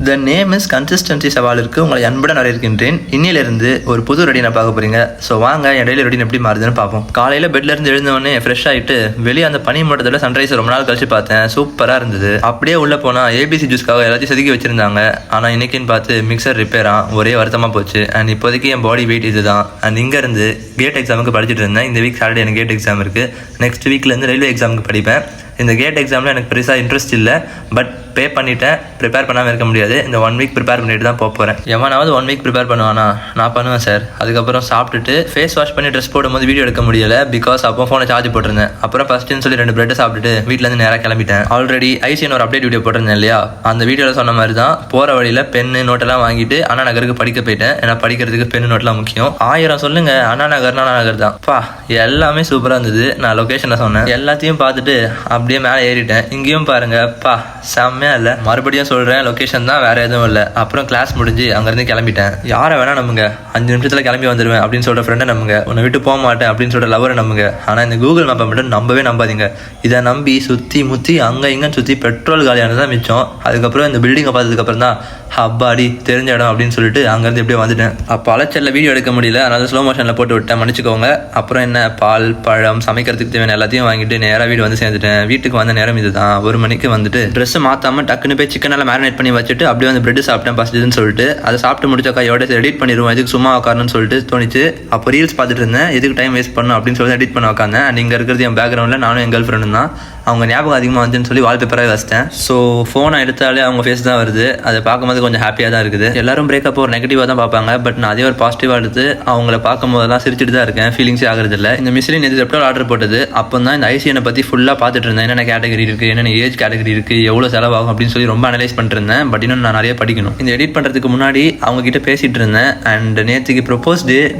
The name is consistency சவாலுக்கு உங்களை அன்புடன் வரவேற்கின்றேன். இன்னிலிருந்து ஒரு புது ரொட்டீனை பார்க்க போறீங்க. ஸோ வாங்க என் டெய்லி ரொட்டீன் எப்படி மாறுதுன்னு பார்ப்போம். காலையில் பெட்ல இருந்து எழுந்தவொடனே ஃப்ரெஷ் ஆகிட்டு வெளியே அந்த பனி மூட்டத்தோட சன்ரைஸ் ரொம்ப நாள் கழிச்சு பார்த்தேன். சூப்பராக இருந்தது. அப்படியே உள்ள போனால் ஏபிசி ஜூஸ்க்காக எல்லாத்தையும் செதுக்கி வச்சிருந்தாங்க. ஆனால் இன்னைக்குன்னு பார்த்து மிக்சர் ரிப்பேரா, ஒரே வருத்தமாக போச்சு. அண்ட் இப்போதைக்கு என் பாடி வெயிட் இதுதான். அண்ட் இங்கேருந்து கேட் எக்ஸாமுக்கு படிச்சுட்டு இருந்தேன். இந்த வீக் சாட்டர்டே எனக்கு கேட் எக்ஸாம் இருக்குது. நெக்ஸ்ட் வீக்லேருந்து ரயில்வே எக்ஸாமுக்கு படிப்பேன். இந்த கேட் எக்ஸாமில் எனக்கு பெருசாக இன்ட்ரெஸ்ட் இல்லை. பட் பே பண்ணிவிட்டேன். ப்ரிப்பேர் பண்ணாமல் இருக்க முடியாது. இந்த 1 வீக் ப்ரிப்பேர் பண்ணிட்டு தான் போகிறேன். எவனாவது 1 வீக் ப்ரிப்பேர் பண்ணுவானா? நான் பண்ணுவேன் சார். அதுக்கப்புறம் சாப்பிட்டுட்டு ஃபேஸ் வாஷ் பண்ணி ட்ரெஸ் போடும்போது வீடியோ எடுக்க முடியல. பிகாஸ் அப்போ ஃபோனை சார்ஜ் போட்டிருந்தேன். அப்புறம் ஃபஸ்ட்டுன்னு சொல்லி 2 பிரெட்டை சாப்பிட்டுட்டு வீட்டிலேருந்து நேராக கிளம்பிட்டேன். ஆல்ரெடி ஐசிஎன் ஒரு அப்டேட் வீடியோ போட்டிருந்தேன் இல்லையா? அந்த வீடியோவில் சொன்ன மாதிரி தான் போகிற வழியில் பென்னு நோட்டெல்லாம் வாங்கிட்டு அண்ணா நகருக்கு படிக்க போயிட்டேன். ஏன்னா படிக்கிறதுக்கு பென்னு நோட்டெலாம் முக்கியம். 1000 சொல்லுங்கள், அண்ணா நகர் தான் பா. எல்லாமே சூப்பராக இருந்தது. நான் லொக்கேஷனை சொன்னேன். எல்லாத்தையும் பார்த்துட்டு அப்படியே மேலே ஏறிட்டேன். இங்கேயும் பாருங்க பா, செம்மையா இல்லை? மறுபடியும் சொல்கிறேன், லொக்கேஷன் தான், வேறு எதுவும் இல்லை. அப்புறம் கிளாஸ் முடிஞ்சு அங்கேருந்து கிளம்பிட்டேன். யாரை வேணா நம்புங்க, 5 நிமிஷத்தில் கிளம்பி வந்துடுவேன் அப்படின்னு சொல்கிற ஃப்ரெண்டை நம்புங்க. உன்னை விட்டு போக மாட்டேன் அப்படின்னு சொல்கிற லவரை நம்புங்க. ஆனால் இந்த கூகுள் மேப்பை மட்டும் நம்பவே நம்பாதீங்க. இதை நம்பி சுற்றி முற்றி அங்கே இங்கேன்னு சுற்றி பெட்ரோல் காலியானது தான் மிச்சம். அதுக்கப்புறம் இந்த பில்டிங்கை பார்த்ததுக்கப்புறம் தான் அப்பாடி தெரிஞ்ச இடம் அப்படின்னு சொல்லிட்டு அங்கேருந்து எப்படியே வந்துட்டேன். அப்போ அலைச்சலில் வீடியோ எடுக்க முடியல, அதனால ஸ்லோ மோஷனில் போட்டு விட்டேன், மன்னிச்சுக்கோங்க. அப்புறம் என்ன, பால் பழம் சமைக்கிறதுக்கு தேவையான எல்லாத்தையும் வாங்கிட்டு நேராக வீடு வந்து சேர்ந்துட்டேன். வீட்டுக்கு வந்த நேரம் இதுதான். 1 மணிக்கு வந்துட்டு ட்ரெஸ் மாற்றாமல் டக்குன்னு போய் சிக்கனெல்லாம் மேரினேட் பண்ணி வச்சுட்டு அப்படியே வந்து பிரெட் சாப்பிட்டேன் பசிச்சுன்னு சொல்லிட்டு. அதை சாப்பிட்டு முடிச்ச கையோட எடிட் பண்ணிடுவோம், எதுக்கு சும்மா உட்காரணும்னு சொல்லிட்டு தோணிச்சு. அப்போ ரீல்ஸ் பார்த்துட்டு இருந்தேன், எதுக்கு டைம் வேஸ்ட் பண்ணணும் அப்படின்னு சொல்லி எடிட் பண்ண உட்காந்தேன். அண்ட் இங்கே இருக்கிறது என் பேக்ரவுண்டில் நானும் என் கேர்ள் ஃப்ரெண்டும் தான். அவங்க ஞாபகம் அதிகமாக வந்துன்னு சொல்லி வால்பேப்பராக வச்சிட்டேன். ஸோ ஃபோனை எடுத்தாலே அவங்க ஃபேஸ் தான் வருது. அதை பார்க்கும்போது கொஞ்சம் ஹாப்பியாக தான் இருக்குது. எல்லாரும் பிரேக்கப் ஒரு நெகட்டிவாக தான் பார்ப்பாங்க. பட் நான் அதே ஒரு பாசிட்டிவாக எடுத்து அவங்கள பார்க்கும்போதெல்லாம் சிரிச்சுட்டு தான் இருக்கேன். ஃபீலிங்ஸே ஆகிறது இல்லை. இந்த மிஸ்லின் எது செப்டல் ஆர்டர் போட்டது அப்போ தான் இந்த ஐசிஎனை பற்றி ஃபுல்லாக பார்த்துட்டு இருந்தேன். என்னென்ன கேட்டகரி இருக்குது, என்னென்ன ஏஜ் கேட்டகரி இருக்குது, எவ்வளோ செலவாகும் அப்படின்னு சொல்லி ரொம்ப அனலைஸ் பண்ணிட்டு இருந்தேன். பட் இன்னும் நான் நிறைய படிக்கணும். இந்த எடிட் பண்ணுறதுக்கு முன்னாடி அவங்க கிட்ட பேசிகிட்டு இருந்தேன். அண்ட் நேற்றுக்கு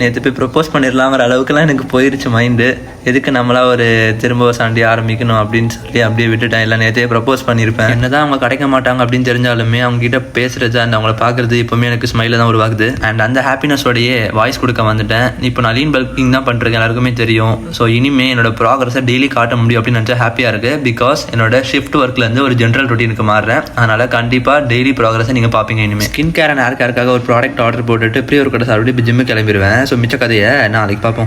நேற்று போய் ப்ரொப்போஸ் பண்ணிடலாங்கிற அளவுக்குலாம் எனக்கு போயிருச்சு மைண்டு. எதுக்கு நம்மளா ஒரு திரும்ப சாண்டி ஆரம்பிக்கணும் அப்படின்னு சொல்லி அப்படியே விட்டுட்டேன். இல்லை நேற்றே ப்ரப்போஸ் பண்ணியிருப்பேன். என்னதான் அவங்க கிடைக்க மாட்டாங்க அப்படின்னு தெரிஞ்சாலுமே அவங்க கிட்ட பேசுறது அண்ட் அவங்கள பார்க்குறது இப்போவுமே எனக்கு ஸ்மைல தான் உருவாகுது. அண்ட் அந்த ஹாப்பினஸோடையே வாய்ஸ் கொடுக்க வந்துட்டேன். இப்போ நான் லீன் பல்கிங் தான் பண்ணுறேன், எல்லாருக்குமே தெரியும். ஸோ இனிமேல் என்னோட ப்ராக்ரஸை டெய்லி காட்ட முடியும் அப்படின்னு நினச்சா ஹாப்பியாக இருக்குது. பிகாஸ் என்னோட ஷிஃப்ட் ஒர்க்லேருந்து ஒரு ஜென்ரல் ரொட்டீனுக்கு மாறுறேன். அதனால் கண்டிப்பாக டெய்லி ப்ராக்ரஸை நீங்கள் பார்ப்பீங்க. இனிமேல் ஸ்கின் கேர் அண்ட் ஹேர் கேருக்காக ஒரு ப்ராடக்ட் ஆர்டர் போட்டுட்டு ப்ரீ ஒர்க் கூட சாப்பிட்டு இப்போ ஜிம்முக்கு கிளம்பிடுவேன். ஸோ மிச்ச கதையை நாளைக்கு பார்ப்போம்.